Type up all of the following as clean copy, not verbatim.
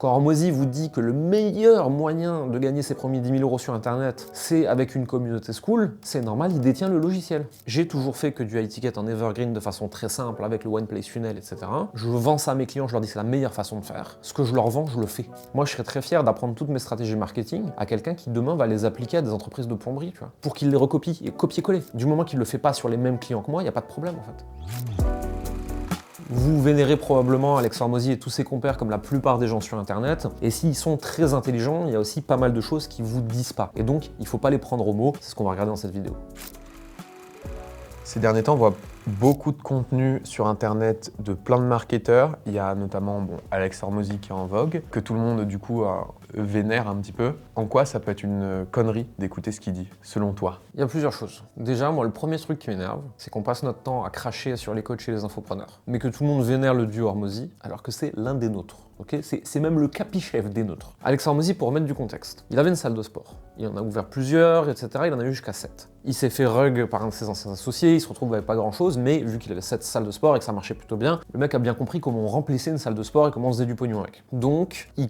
Quand Hormozy vous dit que le meilleur moyen de gagner ses premiers 10 000 € sur internet, c'est avec une communauté school, c'est normal, il détient le logiciel. J'ai toujours fait que du high ticket en evergreen de façon très simple avec le one place funnel, etc. Je vends ça à mes clients, je leur dis que c'est la meilleure façon de faire. Ce que je leur vends, je le fais. Moi, je serais très fier d'apprendre toutes mes stratégies marketing à quelqu'un qui demain va les appliquer à des entreprises de plomberie, tu vois, pour qu'il les recopie et copier-coller. Du moment qu'il le fait pas sur les mêmes clients que moi, il n'y a pas de problème en fait. Vous vénérez probablement Alex Hormozy et tous ses compères comme la plupart des gens sur internet, et s'ils sont très intelligents, il y a aussi pas mal de choses qui vous disent pas. Et donc, il faut pas les prendre au mot, c'est ce qu'on va regarder dans cette vidéo. Ces derniers temps, on voit beaucoup de contenu sur internet de plein de marketeurs. Il y a notamment Alex Hormozy qui est en vogue, que tout le monde du coup vénère un petit peu. En quoi ça peut être une connerie d'écouter ce qu'il dit, selon toi? Il y a plusieurs choses. Déjà, moi, le premier truc qui m'énerve, c'est qu'on passe notre temps à cracher sur les coachs et les infopreneurs, mais que tout le monde vénère le duo Hormozy, alors que c'est l'un des nôtres. Okay, c'est même le capichef des nôtres. Alex Hormozy, pour remettre du contexte, il avait une salle de sport. Il en a ouvert plusieurs, etc. Il en a eu jusqu'à 7. Il s'est fait rug par un de ses anciens associés, il se retrouve avec pas grand chose, mais vu qu'il avait 7 salles de sport et que ça marchait plutôt bien, le mec a bien compris comment on remplissait une salle de sport et comment on faisait du pognon avec. Donc, il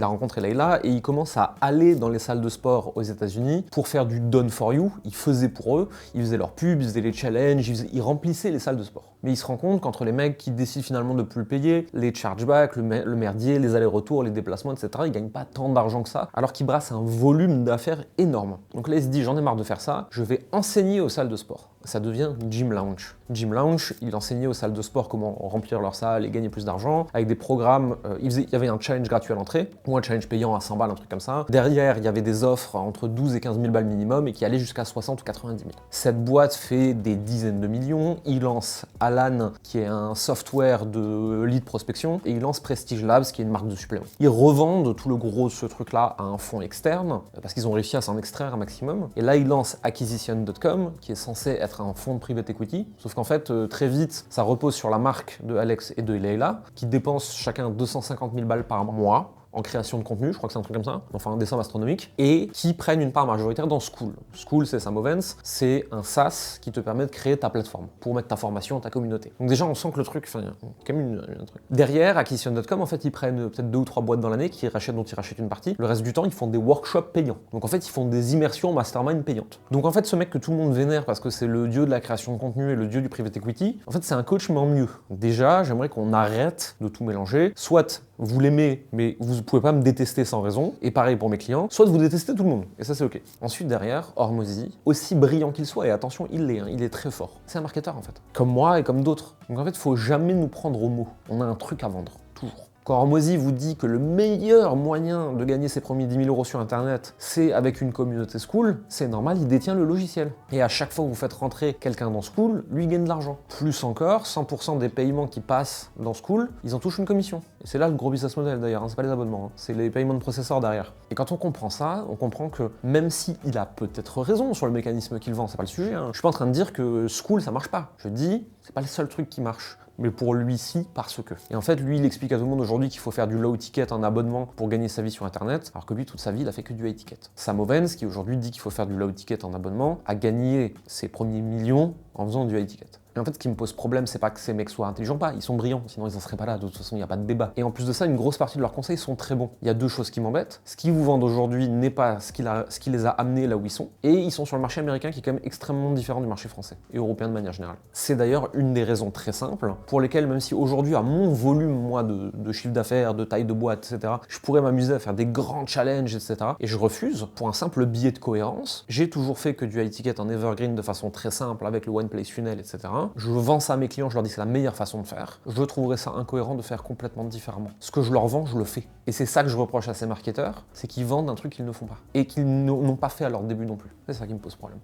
a rencontré Leïla et il commence à aller dans les salles de sport aux États-Unis pour faire du done for you. Il faisait pour eux, il faisait leurs pubs, il faisait les challenges, il remplissait les salles de sport. Mais il se rend compte qu'entre les mecs qui décident finalement de plus le payer, les chargebacks, le merdier, les allers-retours, les déplacements, etc., ils gagnent pas tant d'argent que ça, alors qu'ils brassent un volume d'affaires énorme. Donc là, il se dit, j'en ai marre de faire ça, je vais enseigner aux salles de sport. Ça devient Gym Lounge. Gym Lounge, il enseignait aux salles de sport comment remplir leur salle et gagner plus d'argent, avec des programmes, il y avait un challenge gratuit à l'entrée, ou un challenge payant à 100 balles, un truc comme ça. Derrière, il y avait des offres entre 12 et 15 000 balles minimum et qui allaient jusqu'à 60 ou 90 000. Cette boîte fait des dizaines de millions, il lance Alan, qui est un software de lead prospection, et il lance Prestige Labs, qui est une marque de suppléments. Ils revendent tout le gros de ce truc-là à un fonds externe, parce qu'ils ont réussi à s'en extraire un maximum. Et là, ils lancent Acquisition.com, qui est censé être un fonds de private equity, sauf qu'en fait, très vite, ça repose sur la marque de Alex et de Leïla, qui dépensent chacun 250 000 balles par mois en création de contenu, je crois que c'est un truc comme ça, enfin des sommes astronomiques, et qui prennent une part majoritaire dans Skool. Skool, c'est Samovens, c'est un SaaS qui te permet de créer ta plateforme pour mettre ta formation, ta communauté. Donc déjà, on sent que le truc, enfin, il y a quand même un truc. Derrière, Acquisition.com, en fait, ils prennent peut-être 2 ou 3 boîtes dans l'année dont ils rachètent une partie. Le reste du temps, ils font des workshops payants. Donc en fait, ils font des immersions mastermind payantes. Donc en fait, ce mec que tout le monde vénère parce que c'est le dieu de la création de contenu et le dieu du private equity, en fait, c'est un coach mais en mieux. Déjà, j'aimerais qu'on arrête de tout mélanger. Soit vous l'aimez, mais vous pouvez pas me détester sans raison, et pareil pour mes clients, soit vous détestez tout le monde, et ça c'est ok. Ensuite derrière, Hormozy, aussi brillant qu'il soit, et attention, il est très fort. C'est un marketeur en fait, comme moi et comme d'autres. Donc en fait, faut jamais nous prendre au mot. On a un truc à vendre, toujours. Quand Hormozy vous dit que le meilleur moyen de gagner ses premiers 10 000 € sur internet, c'est avec une communauté school, c'est normal, il détient le logiciel. Et à chaque fois que vous faites rentrer quelqu'un dans school, lui gagne de l'argent. Plus encore, 100% des paiements qui passent dans school, ils en touchent une commission. Et c'est là le gros business model d'ailleurs, hein, c'est pas les abonnements, hein, c'est les paiements de processeurs derrière. Et quand on comprend ça, on comprend que même si il a peut-être raison sur le mécanisme qu'il vend, c'est pas le sujet, hein. Je suis pas en train de dire que school ça marche pas. Je dis, c'est pas le seul truc qui marche. Mais pour lui, si, parce que. Et en fait, lui, il explique à tout le monde aujourd'hui qu'il faut faire du low ticket en abonnement pour gagner sa vie sur Internet, alors que lui, toute sa vie, il a fait que du high ticket. Samovens, qui aujourd'hui dit qu'il faut faire du low ticket en abonnement, a gagné ses premiers millions en faisant du high ticket. Et en fait, ce qui me pose problème, c'est pas que ces mecs soient intelligents pas, ils sont brillants, sinon ils en seraient pas là, de toute façon, il n'y a pas de débat. Et en plus de ça, une grosse partie de leurs conseils sont très bons. Il y a 2 choses qui m'embêtent. Ce qu'ils vous vendent aujourd'hui n'est pas ce qui les a amenés là où ils sont, et ils sont sur le marché américain qui est quand même extrêmement différent du marché français, et européen de manière générale. C'est d'ailleurs une des raisons très simples pour lesquelles, même si aujourd'hui, à mon volume, moi, de chiffre d'affaires, de taille de boîte, etc., je pourrais m'amuser à faire des grands challenges, etc., et je refuse, pour un simple biais de cohérence. J'ai toujours fait que du high ticket en evergreen de façon très simple, avec le one place funnel, etc. Je vends ça à mes clients, je leur dis que c'est la meilleure façon de faire. Je trouverais ça incohérent de faire complètement différemment. Ce que je leur vends, je le fais. Et c'est ça que je reproche à ces marketeurs, c'est qu'ils vendent un truc qu'ils ne font pas. Et qu'ils n'ont pas fait à leur début non plus. C'est ça qui me pose problème.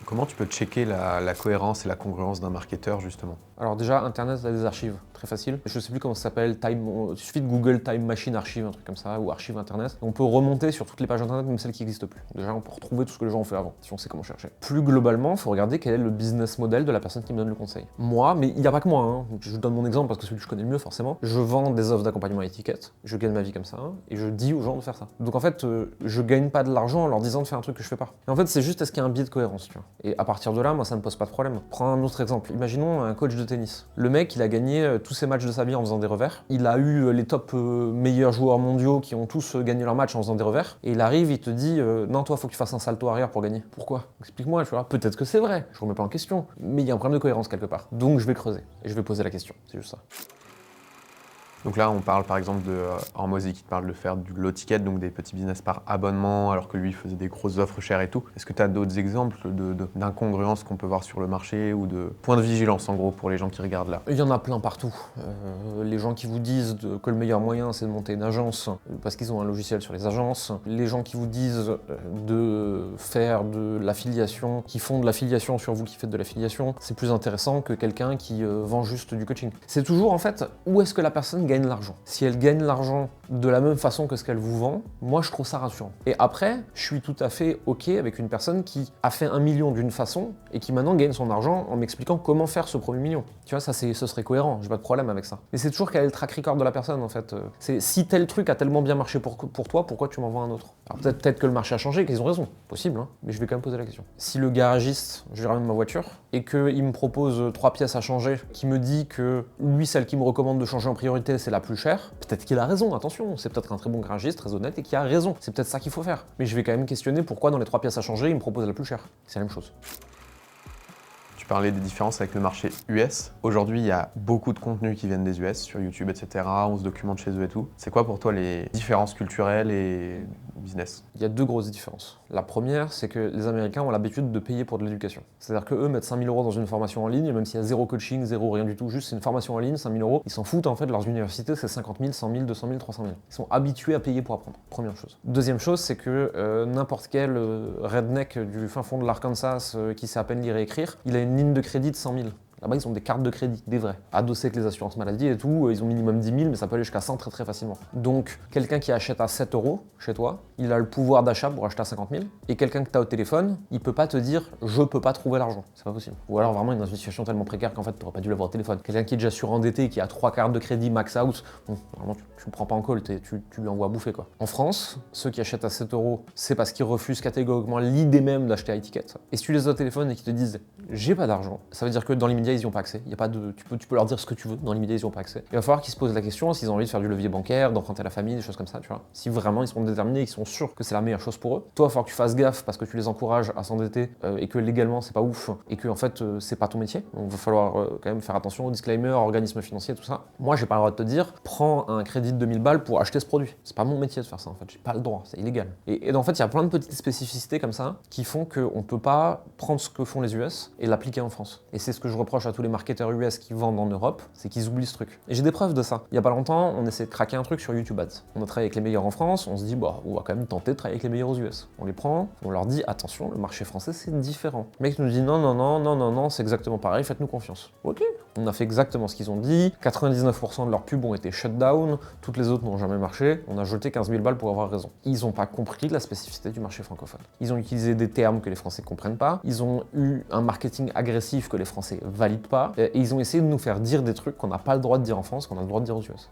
Comment tu peux checker la cohérence et la congruence d'un marketeur, justement? Alors déjà, Internet a des archives, très facile. Je sais plus comment ça s'appelle, il suffit de Google Time Machine Archive, un truc comme ça, ou Archive Internet. On peut remonter sur toutes les pages Internet, même celles qui n'existent plus. Déjà, on peut retrouver tout ce que les gens ont fait avant, si on sait comment chercher. Plus globalement, il faut regarder quel est le business model de la personne qui me donne le conseil. Moi, mais il n'y a pas que moi, hein. Je donne mon exemple parce que c'est celui que je connais le mieux, forcément. Je vends des offres d'accompagnement à étiquette, je gagne ma vie comme ça, et je dis aux gens de faire ça. Donc en fait, je gagne pas de l'argent en leur disant de faire un truc que je fais pas. Et en fait, c'est juste est-ce qu'il y a un biais de cohérence, tu vois. Et à partir de là, moi, ça ne me pose pas de problème. Prends un autre exemple. Imaginons un coach de tennis. Le mec, il a gagné tous ses matchs de sa vie en faisant des revers. Il a eu les top meilleurs joueurs mondiaux qui ont tous gagné leur match en faisant des revers. Et il arrive, il te dit non, toi, faut que tu fasses un salto arrière pour gagner. Pourquoi? Explique-moi, tu vois. Peut-être que c'est vrai, je remets pas en question. Mais il y a un problème de cohérence quelque part. Donc je vais creuser et je vais poser la question. C'est juste ça. Donc là, on parle par exemple de Hormozy qui te parle de faire du low ticket, donc des petits business par abonnement, alors que lui faisait des grosses offres chères et tout. Est-ce que tu as d'autres exemples d'incongruences qu'on peut voir sur le marché ou de points de vigilance en gros pour les gens qui regardent là? Il y en a plein partout. Les gens qui vous disent que le meilleur moyen c'est de monter une agence parce qu'ils ont un logiciel sur les agences. Les gens qui vous disent de faire de l'affiliation, qui font de l'affiliation sur vous qui faites de l'affiliation, c'est plus intéressant que quelqu'un qui vend juste du coaching. C'est toujours en fait où est-ce que la personne gagne l'argent. Si elle gagne l'argent de la même façon que ce qu'elle vous vend, moi je trouve ça rassurant. Et après, je suis tout à fait ok avec une personne qui a fait 1 million d'une façon et qui maintenant gagne son argent en m'expliquant comment faire ce premier million. Tu vois, ça ce serait cohérent, j'ai pas de problème avec ça. Mais c'est toujours quel est le track record de la personne en fait. C'est si tel truc a tellement bien marché pour toi, pourquoi tu m'en vends un autre? Alors peut-être que le marché a changé et qu'ils ont raison, possible, hein, mais je vais quand même poser la question. Si le garagiste, je lui ramène ma voiture et qu'il me propose 3 pièces à changer, qui me dit que lui, celle qui me recommande de changer en priorité, c'est la plus chère, peut-être qu'il a raison, attention, c'est peut-être un très bon garagiste, très honnête et qui a raison, c'est peut-être ça qu'il faut faire. Mais je vais quand même questionner pourquoi dans les 3 pièces à changer, il me propose la plus chère. C'est la même chose. Tu parlais des différences avec le marché US. Aujourd'hui, il y a beaucoup de contenus qui viennent des US sur YouTube, etc. On se documente chez eux et tout. C'est quoi pour toi les différences culturelles et business? Il y a 2 grosses différences. La première, c'est que les Américains ont l'habitude de payer pour de l'éducation. C'est-à-dire qu'eux mettent 5 000 € dans une formation en ligne, même s'il y a 0 coaching, 0 rien du tout, juste c'est une formation en ligne, 5 000 €, ils s'en foutent en fait, leurs universités c'est 50 000, 100 000, 200 000, 300 000. Ils sont habitués à payer pour apprendre, première chose. Deuxième chose, c'est que n'importe quel redneck du fin fond de l'Arkansas qui sait à peine lire et écrire, il a une ligne de crédit de 100 000. Là-bas, ils ont des cartes de crédit, des vraies, adossées avec les assurances maladie et tout. Ils ont minimum 10 000, mais ça peut aller jusqu'à 100 très très facilement. Donc, quelqu'un qui achète à 7 € chez toi, il a le pouvoir d'achat pour acheter à 50 000. Et quelqu'un que tu as au téléphone, il peut pas te dire « je peux pas trouver l'argent ». C'est pas possible. Ou alors vraiment, il est dans une situation tellement précaire qu'en fait, tu n'aurais pas dû l'avoir au téléphone. Quelqu'un qui est déjà surendetté, qui a 3 cartes de crédit max out, bon, vraiment, tu le prends pas en call, tu lui envoies à bouffer quoi. En France, ceux qui achètent à 7 €, c'est parce qu'ils refusent catégoriquement l'idée même d'acheter à étiquette. Et si tu les as au téléphone et qu'ils te disent « j'ai pas d'argent », ça veut dire que dans l'immédiat, ils n'y ont pas accès. Il y a pas tu peux leur dire ce que tu veux, dans l'immédiat ils n'y ont pas accès. Il va falloir qu'ils se posent la question s'ils ont envie de faire du levier bancaire, d'emprunter à la famille, des choses comme ça, tu vois. Si vraiment ils sont déterminés, ils sont sûrs que c'est la meilleure chose pour eux. Toi, il va falloir que tu fasses gaffe parce que tu les encourages à s'endetter et que légalement c'est pas ouf et que en fait c'est pas ton métier. Donc il va falloir quand même faire attention aux disclaimers, organismes financiers, tout ça. Moi j'ai pas le droit de te dire prends un crédit de 2000 balles pour acheter ce produit. C'est pas mon métier de faire ça en fait, j'ai pas le droit, c'est illégal. Et en fait il y a plein de petites spécificités comme ça qui font qu'on peut pas prendre ce que font les US et l'appliquer en France. Et c'est ce que je reproche à tous les marketeurs US qui vendent en Europe, c'est qu'ils oublient ce truc. Et j'ai des preuves de ça. Il y a pas longtemps, on essaie de craquer un truc sur YouTube Ads. On a travaillé avec les meilleurs en France, on se dit bah on va quand même tenter de travailler avec les meilleurs aux US. On les prend, on leur dit attention, le marché français c'est différent. Le mec nous dit non, c'est exactement pareil, faites-nous confiance. Ok, on a fait exactement ce qu'ils ont dit, 99% de leurs pubs ont été shut down, toutes les autres n'ont jamais marché, on a jeté 15 000 balles pour avoir raison. Ils n'ont pas compris la spécificité du marché francophone. Ils ont utilisé des termes que les Français comprennent pas, ils ont eu un marketing agressif que les Français valident pas, et ils ont essayé de nous faire dire des trucs qu'on n'a pas le droit de dire en France, qu'on a le droit de dire aux US.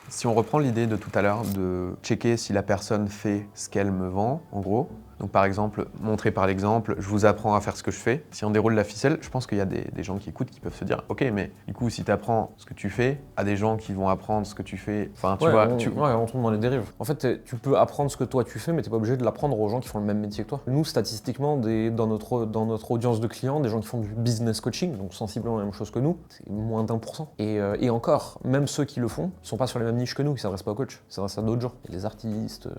Si on reprend l'idée de tout à l'heure de checker si la personne fait ce qu'elle me vend, en gros, donc par exemple, montrer par l'exemple, je vous apprends à faire ce que je fais. Si on déroule la ficelle, je pense qu'il y a des gens qui écoutent qui peuvent se dire ok, mais du coup, si tu apprends ce que tu fais à des gens qui vont apprendre ce que tu fais, enfin tu vois... on tombe dans les dérives. En fait, tu peux apprendre ce que toi tu fais, mais t'es pas obligé de l'apprendre aux gens qui font le même métier que toi. Nous, statistiquement, dans notre audience de clients, des gens qui font du business coaching, donc sensiblement la même chose que nous, c'est moins d'1%. Et encore, même ceux qui le font, ils sont pas sur les mêmes niches que nous, ils s'adressent pas aux coachs, ils s'adressent à d'autres gens. Il y a des artistes,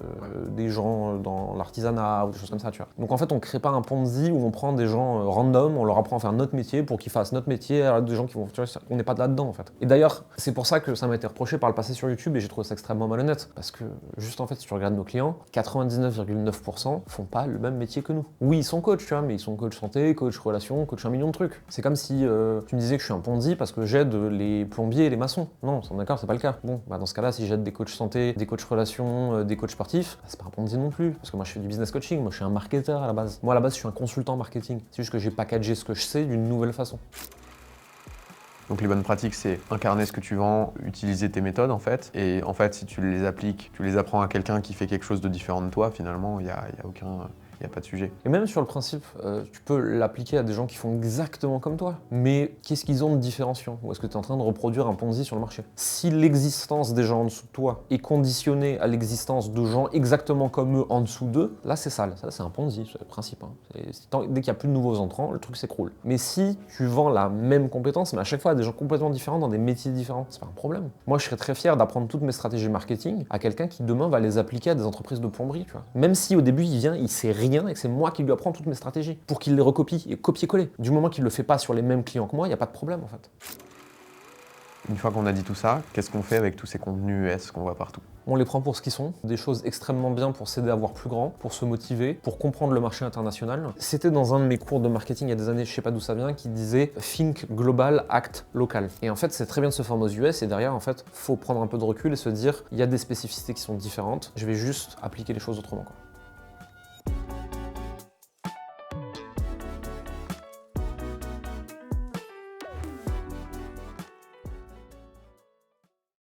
des gens dans l'artisanat, des choses comme ça, tu vois. Donc en fait, on crée pas un Ponzi où on prend des gens random, on leur apprend à faire notre métier pour qu'ils fassent notre métier, à des gens qui vont... Tu vois, on n'est pas là-dedans en fait. Et d'ailleurs, c'est pour ça que ça m'a été reproché par le passé sur YouTube et j'ai trouvé ça extrêmement malhonnête. Parce que juste en fait, si tu regardes nos clients, 99,9% font pas le même métier que nous. Oui, ils sont coachs, tu vois, mais ils sont coach santé, coach relation, coach 1 million de trucs. C'est comme si tu me disais que je suis un Ponzi parce que j'aide les plombiers et les maçons. Non, d'accord, c'est pas le cas. Bon, bah dans ce cas-là, si j'aide des coachs santé, des coachs relations, des coachs sportifs, bah, c'est pas un Ponzi non plus. Parce que moi, je fais du business coaching, moi, je suis un marketeur à la base. Moi, à la base, je suis un consultant marketing. C'est juste que j'ai packagé ce que je sais d'une nouvelle façon. Donc les bonnes pratiques, c'est incarner ce que tu vends, utiliser tes méthodes en fait. Et en fait, si tu les appliques, tu les apprends à quelqu'un qui fait quelque chose de différent de toi, finalement, il n'y a il n'y a pas de sujet. Et même sur le principe, tu peux l'appliquer à des gens qui font exactement comme toi. Mais qu'est-ce qu'ils ont de différenciant? Ou est-ce que tu es en train de reproduire un Ponzi sur le marché? Si l'existence des gens en dessous de toi est conditionnée à l'existence de gens exactement comme eux en dessous d'eux, là c'est sale. Ça c'est un Ponzi, c'est le principe. Hein. Dès qu'il n'y a plus de nouveaux entrants, le truc s'écroule. Mais si tu vends la même compétence, mais à chaque fois à des gens complètement différents dans des métiers différents, c'est pas un problème. Moi je serais très fier d'apprendre toutes mes stratégies marketing à quelqu'un qui demain va les appliquer à des entreprises de plomberie, tu vois. Même si au début il vient, il sait rien et que c'est moi qui lui apprends toutes mes stratégies pour qu'il les recopie et copier-coller. Du moment qu'il le fait pas sur les mêmes clients que moi, il n'y a pas de problème en fait. Une fois qu'on a dit tout ça, qu'est-ce qu'on fait avec tous ces contenus US qu'on voit partout? On les prend pour ce qu'ils sont, des choses extrêmement bien pour s'aider à voir plus grand, pour se motiver, pour comprendre le marché international. C'était dans un de mes cours de marketing il y a des années, je sais pas d'où ça vient, qui disait Think global, act local. Et en fait, c'est très bien de se former aux US et derrière, en fait, faut prendre un peu de recul et se dire, il y a des spécificités qui sont différentes, je vais juste appliquer les choses autrement, quoi.